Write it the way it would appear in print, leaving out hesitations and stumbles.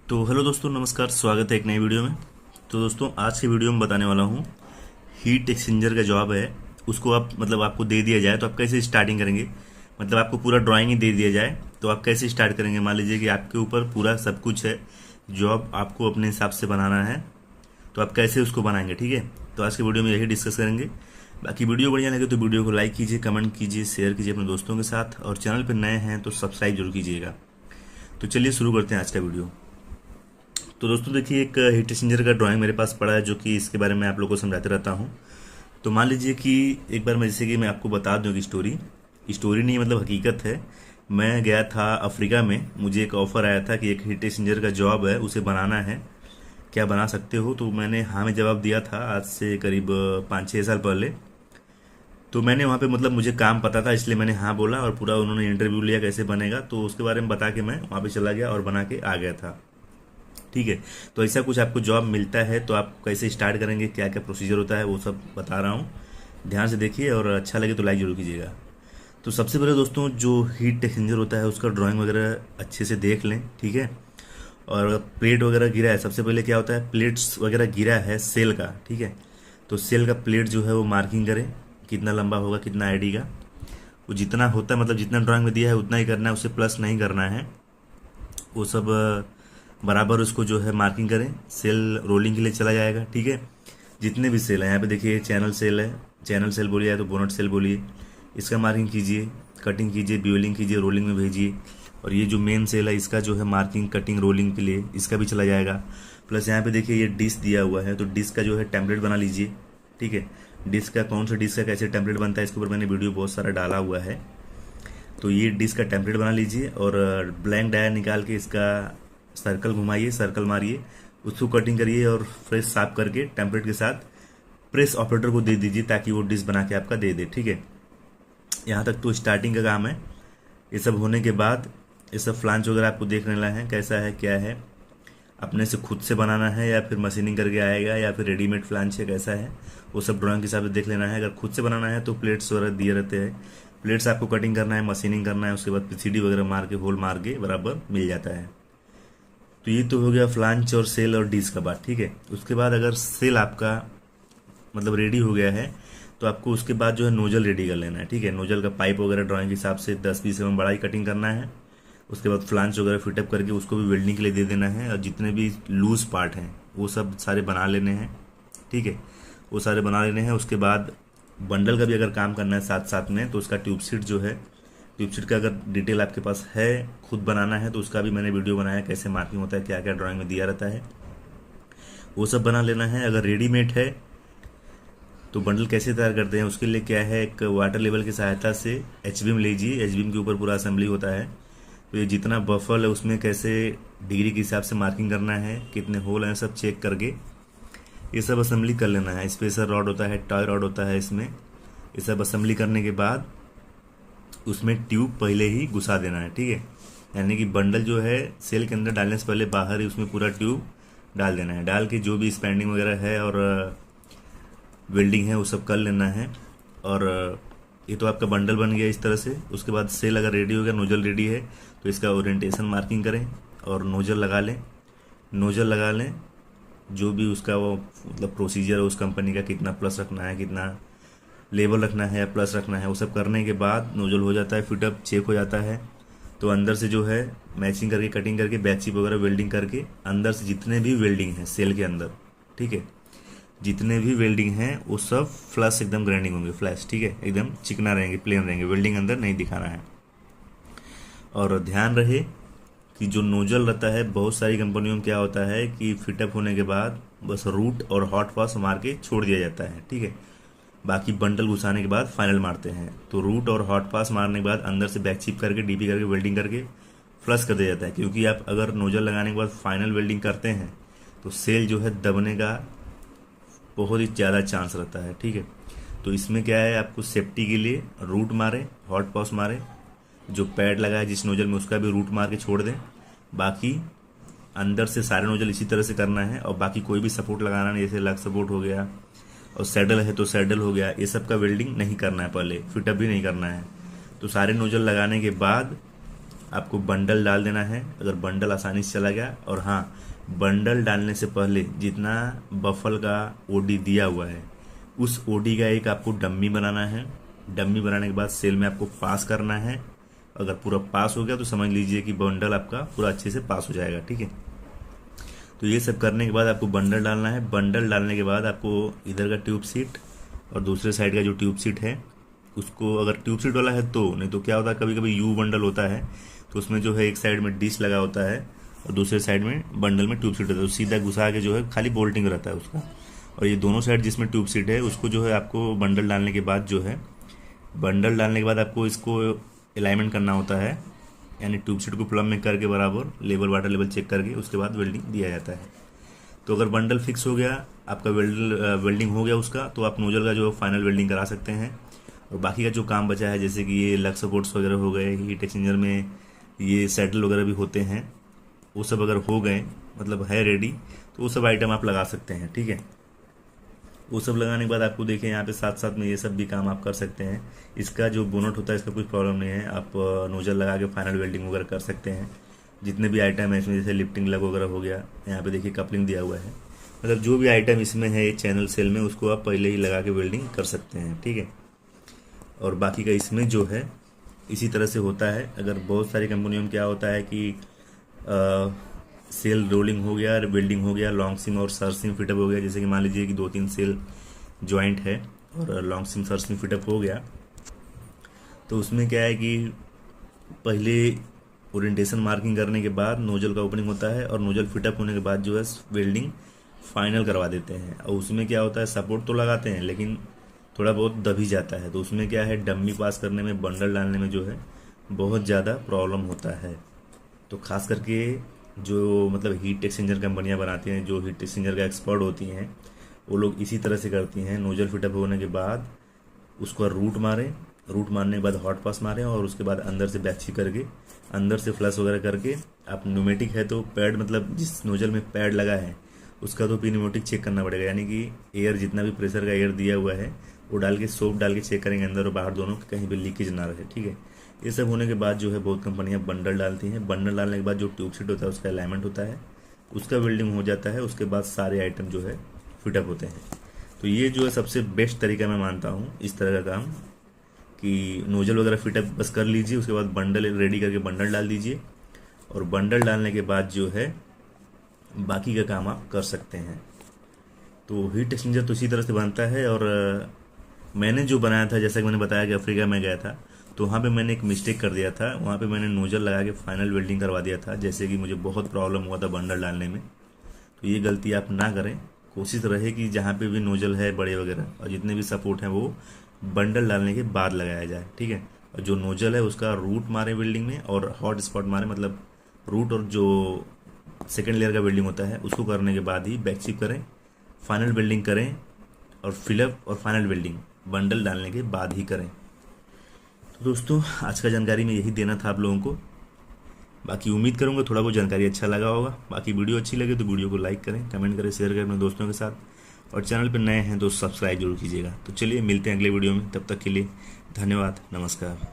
तो हेलो दोस्तों, नमस्कार। स्वागत है एक नई वीडियो में। तो दोस्तों, आज की वीडियो में बताने वाला हूँ हीट एक्सचेंजर का जॉब है। उसको आप आपको दे दिया जाए तो आप कैसे स्टार्टिंग करेंगे। आपको पूरा ड्राइंग ही दे दिया जाए तो आप कैसे स्टार्ट करेंगे। मान लीजिए कि आपके ऊपर पूरा सब कुछ है, जॉब आपको अपने हिसाब से बनाना है, तो आप कैसे उसको बनाएंगे। ठीक है, तो आज की वीडियो में यही डिस्कस करेंगे। बाकी वीडियो बढ़िया लगे तो वीडियो को लाइक कीजिए, कमेंट कीजिए, शेयर कीजिए अपने दोस्तों के साथ, और चैनल पर नए हैं तो सब्सक्राइब जरूर कीजिएगा। तो चलिए शुरू करते हैं आज का वीडियो। तो दोस्तों देखिए, एक हीट एक्सचेंजर का ड्राइंग मेरे पास पड़ा है, जो कि इसके बारे में आप लोगों को समझाते रहता हूँ। तो मान लीजिए कि एक बार मैं जैसे कि मैं आपको बता दूँ कि स्टोरी स्टोरी नहीं, हकीकत है। मैं गया था अफ्रीका में, मुझे एक ऑफर आया था कि एक हीट एक्सचेंजर का जॉब है, उसे बनाना है, क्या बना सकते हो। तो मैंने हाँ में जवाब दिया था, आज से करीब 5-6 साल पहले। तो मैंने वहाँ पे मुझे काम पता था, इसलिए मैंने हाँ बोला, और पूरा उन्होंने इंटरव्यू लिया कैसे बनेगा, तो उसके बारे में बता के मैं वहाँ पे चला गया और बना के आ गया था। ठीक है, तो ऐसा कुछ आपको जॉब मिलता है तो आप कैसे स्टार्ट करेंगे, क्या क्या प्रोसीजर होता है, वो सब बता रहा हूँ। ध्यान से देखिए, और अच्छा लगे तो लाइक जरूर कीजिएगा। तो सबसे पहले दोस्तों, जो हीट एक्सचेंजर होता है उसका ड्राइंग वगैरह अच्छे से देख लें। ठीक है, और अगर प्लेट वगैरह गिरा है, सबसे पहले क्या होता है, प्लेट्स वगैरह गिरा है सेल का। ठीक है, तो सेल का प्लेट जो है वो मार्किंग करें, कितना लंबा होगा, कितना आईडी का, वो जितना होता है, जितना ड्राइंग में दिया है उतना ही करना है, उससे प्लस नहीं करना है। वो सब बराबर उसको जो है मार्किंग करें। सेल रोलिंग के लिए चला जाएगा। ठीक है, जितने भी सेल हैं, यहाँ पे देखिए चैनल सेल है, चैनल सेल बोलिए या तो बोनट सेल बोलिए, इसका मार्किंग कीजिए, कटिंग कीजिए, ब्यूलिंग कीजिए, रोलिंग में भेजिए। और ये जो मेन सेल है, इसका जो है मार्किंग, कटिंग, रोलिंग के लिए इसका भी चला जाएगा। प्लस यहाँ पे देखिए ये डिस्क दिया हुआ है, तो डिस्क का जो है टेम्पलेट बना लीजिए। ठीक है, डिस्क का कौन सा डिस्क का कैसे टेम्पलेट बनता है, इसके ऊपर मैंने वीडियो बहुत सारा डाला हुआ है। तो ये डिस्क का टेम्पलेट बना लीजिए, और ब्लैंक डायर निकाल के इसका सर्कल घुमाइए, सर्कल मारिए, उसको कटिंग करिए, और फ्रेश साफ करके टेम्पलेट के साथ प्रेस ऑपरेटर को दे दीजिए, ताकि वो डिस्क बना के आपका दे दे। ठीक है, यहाँ तक तो स्टार्टिंग का काम है। ये सब होने के बाद ये सब फ्लांच वगैरह आपको देख लेना है, कैसा है क्या है, अपने से खुद से बनाना है या फिर मशीनिंग करके आएगा, या फिर रेडीमेड फ्लांच है, कैसा है, वो सब ड्राइंग के हिसाब से देख लेना है। अगर खुद से बनाना है तो प्लेट्स वगैरह दिए रहते हैं, प्लेट्स आपको कटिंग करना है, मशीनिंग करना है, उसके बाद पीसीडी वगैरह मार के, होल मार के बराबर मिल जाता है। तो ये तो हो गया फ्लांच और सेल और डिस्क का बात। ठीक है, उसके बाद अगर सेल आपका रेडी हो गया है, तो आपको उसके बाद जो है नोजल रेडी कर लेना है। ठीक है, नोजल का पाइप वगैरह ड्राइंग के हिसाब से 10-20 mm बड़ा ही कटिंग करना है। उसके बाद फ्लांच वगैरह फिटअप करके उसको भी वेल्डिंग के लिए दे देना है, और जितने भी लूज पार्ट हैं वो सब सारे बना लेने हैं। ठीक है, वो सारे बना लेने हैं। उसके बाद बंडल का भी अगर काम करना है साथ साथ में, तो उसका ट्यूब सीट जो है, ट्यूब सीट का अगर डिटेल आपके पास है, खुद बनाना है, तो उसका भी मैंने वीडियो बनाया, कैसे मार्किंग होता है, क्या क्या ड्राइंग में दिया रहता है, वो सब बना लेना है। अगर रेडीमेड है तो बंडल कैसे तैयार करते हैं, उसके लिए क्या है, एक वाटर लेवल की सहायता से एचबीम लीजिए, एचबीम के ऊपर पूरा असेंबली होता है। तो ये जितना बफल है उसमें कैसे डिग्री के हिसाब से मार्किंग करना है, कितने होल हैं, सब चेक करके ये सब असेंबली कर लेना है। स्पेसर रॉड होता है, टॉय रॉड होता है इसमें। ये सब असेंबली करने के बाद उसमें ट्यूब पहले ही घुसा देना है। ठीक है, यानी कि बंडल जो है सेल के अंदर डालने से पहले बाहर ही उसमें पूरा ट्यूब डाल देना है। डाल के जो भी स्पैंडिंग वगैरह है और वेल्डिंग है वो सब कर लेना है। और ये तो आपका बंडल बन गया इस तरह से। उसके बाद सेल अगर रेडी हो गया, नोजल रेडी है, तो इसका ओरिएंटेशन मार्किंग करें और नोजल लगा लें। नोजल लगा लें, जो भी उसका वो प्रोसीजर है उस कंपनी का, कितना प्लस रखना है, कितना लेवल रखना है या प्लस रखना है, वो सब करने के बाद नोजल हो जाता है, फिटअप चेक हो जाता है। तो अंदर से जो है मैचिंग करके, कटिंग करके, बैकचिप वगैरह वेल्डिंग करके, अंदर से जितने भी वेल्डिंग है सेल के अंदर, ठीक है, जितने भी वेल्डिंग हैं वो सब फ्लश एकदम ग्राइंडिंग होंगे, फ्लैश। ठीक है, एकदम चिकना रहेंगे, प्लेन रहेंगे, वेल्डिंग अंदर नहीं दिखाना है। और ध्यान रहे कि जो नोजल रहता है, बहुत सारी कंपनियों में क्या होता है कि फिटअप होने के बाद बस रूट और हॉट पास मार के छोड़ दिया जाता है। ठीक है, बाकी बंडल घुसाने के बाद फाइनल मारते हैं। तो रूट और हॉट पास मारने के बाद अंदर से बैक चिप करके, डीपी करके, वेल्डिंग करके फ्लश कर दिया जाता है। क्योंकि आप अगर नोजल लगाने के बाद फाइनल वेल्डिंग करते हैं तो सेल जो है दबने का बहुत ही ज़्यादा चांस रहता है। ठीक है, तो इसमें क्या है, आपको सेफ्टी के लिए रूट मारे, हॉट पास मारे, जो पैड लगा है जिस नोजल में उसका भी रूट मार के छोड़ दें। बाकी अंदर से सारे नोजल इसी तरह से करना है, और बाकी कोई भी सपोर्ट लगाना नहीं, जैसे लग सपोर्ट हो गया और सैडल है तो सैडल हो गया, ये सब का वेल्डिंग नहीं करना है, पहले फिटअप भी नहीं करना है। तो सारे नोजल लगाने के बाद आपको बंडल डाल देना है, अगर बंडल आसानी से चला गया। और हाँ, बंडल डालने से पहले जितना बफल का ओडी दिया हुआ है उस ओडी का एक आपको डम्मी बनाना है। डम्मी बनाने के बाद सेल में आपको पास करना है। अगर पूरा पास हो गया तो समझ लीजिए कि बंडल आपका पूरा अच्छे से पास हो जाएगा, ठीक है। तो ये सब करने के बाद आपको बंडल डालना है। बंडल डालने के बाद आपको इधर का ट्यूब सीट और दूसरे साइड का जो ट्यूब सीट है उसको, अगर ट्यूब सीट वाला है तो, नहीं तो क्या होता है कभी कभी यू बंडल होता है तो उसमें जो है एक साइड में डिश लगा होता है और दूसरे साइड में बंडल में ट्यूब सीट होता है, तो सीधा घुसा के जो है खाली बोल्टिंग रहता है उसका। और ये दोनों साइड जिसमें ट्यूब सीट है उसको जो है आपको बंडल डालने के बाद जो है, बंडल डालने के बाद आपको इसको अलाइनमेंट करना होता है, यानी ट्यूब सीट को प्लम में करके बराबर लेवल वाटर लेवल चेक करके उसके बाद वेल्डिंग दिया जाता है। तो अगर बंडल फिक्स हो गया, आपका वेल्डिंग हो गया उसका, तो आप नोजल का जो फाइनल वेल्डिंग करा सकते हैं। और बाकी का जो काम बचा है जैसे कि ये लग सपोर्ट्स वगैरह हो गए, हीट एक्सचेंजर में ये सैडल वगैरह भी होते हैं, वो सब अगर हो गए मतलब है रेडी, तो वो सब आइटम आप लगा सकते हैं, ठीक है। वो सब लगाने के बाद आपको देखिए यहाँ पे साथ साथ में ये सब भी काम आप कर सकते हैं। इसका जो बोनट होता है इसका कुछ प्रॉब्लम नहीं है, आप नोजल लगा के फाइनल वेल्डिंग वगैरह कर सकते हैं। जितने भी आइटम है इसमें जैसे लिफ्टिंग लग वगैरह हो गया, यहाँ पे देखिए कपलिंग दिया हुआ है, मतलब जो भी आइटम इसमें है चैनल सेल में उसको आप पहले ही लगा के वेल्डिंग कर सकते हैं, ठीक है। और बाकी का इसमें जो है इसी तरह से होता है। अगर बहुत सारी कंपनियों में क्या होता है कि सेल रोलिंग हो गया, वेल्डिंग हो गया, लॉन्ग सिम और सर सिम फिटअप हो गया, जैसे कि मान लीजिए कि 2-3 सेल जॉइंट है और long SIM sir SIM fit up हो गया, तो उसमें क्या है कि पहले ओरिएंटेशन मार्किंग करने के बाद नोजल का ओपनिंग होता है और नोजल फिटअप होने के बाद जो है वेल्डिंग फाइनल करवा देते हैं। और उसमें क्या होता है, सपोर्ट तो लगाते हैं लेकिन थोड़ा बहुत दबी जाता है, तो उसमें क्या है डम्मी पास करने में, बंडल डालने में जो है बहुत ज़्यादा प्रॉब्लम होता है। तो खास करके जो मतलब हीट एक्सचेंजर कंपनियां बनाती हैं, जो हीट एक्सचेंजर का एक्सपर्ट होती हैं, वो लोग इसी तरह से करती हैं। नोजल फिटअप होने के बाद उसको रूट मारें, रूट मारने के बाद हॉट पास मारें और उसके बाद अंदर से बैक्सी करके, अंदर से फ्लश वगैरह करके, आप न्यूमेटिक है तो पैड, मतलब जिस नोजल में पैड लगा है उसका तो न्यूमेटिक चेक करना पड़ेगा, यानी कि एयर जितना भी प्रेशर का एयर दिया हुआ है वो डाल के सोप डाल के चेक करेंगे अंदर और बाहर दोनों, कहीं भी लीकेज ना रहे, ठीक है। ये सब होने के बाद जो है बहुत कंपनियां बंडल डालती हैं। बंडल डालने के बाद जो ट्यूब सीट होता है उसका अलाइनमेंट होता है, उसका वेल्डिंग हो जाता है, उसके बाद सारे आइटम जो है फिटअप होते हैं। तो ये जो है सबसे बेस्ट तरीका मैं मानता हूँ इस तरह का काम, कि नोजल वगैरह फिटअप बस कर लीजिए, उसके बाद बंडल रेडी करके बंडल डाल दीजिए और बंडल डालने के बाद जो है बाकी का काम आप कर सकते हैं। तो हीट एक्सचेंजर तो इसी तरह से बनता है। और मैंने जो बनाया था, जैसा कि मैंने बताया कि अफ्रीका में गया था तो वहाँ पे मैंने एक मिस्टेक कर दिया था, वहाँ पे मैंने नोजल लगा के फाइनल वेल्डिंग करवा दिया था, जैसे कि मुझे बहुत प्रॉब्लम हुआ था बंडल डालने में। तो ये गलती आप ना करें, कोशिश रहे कि जहाँ पे भी नोजल है बड़े वगैरह और जितने भी सपोर्ट हैं वो बंडल डालने के बाद लगाया जाए, ठीक है। और जो नोजल है उसका रूट मारे वेल्डिंग में और हॉट स्पॉट मारे, मतलब रूट और जो सेकेंड लेयर का वेल्डिंग होता है उसको करने के बाद ही बैकशिप करें, फाइनल वेल्डिंग करें और फिलअप और फाइनल वेल्डिंग बंडल डालने के बाद ही करें। तो दोस्तों आज का जानकारी में यही देना था आप लोगों को। बाकी उम्मीद करूंगा थोड़ा बहुत जानकारी अच्छा लगा होगा। बाकी वीडियो अच्छी लगे तो वीडियो को लाइक करें, कमेंट करें, शेयर करें अपने दोस्तों के साथ और चैनल पर नए हैं तो सब्सक्राइब जरूर कीजिएगा। तो चलिए मिलते हैं अगले वीडियो में, तब तक के लिए धन्यवाद, नमस्कार।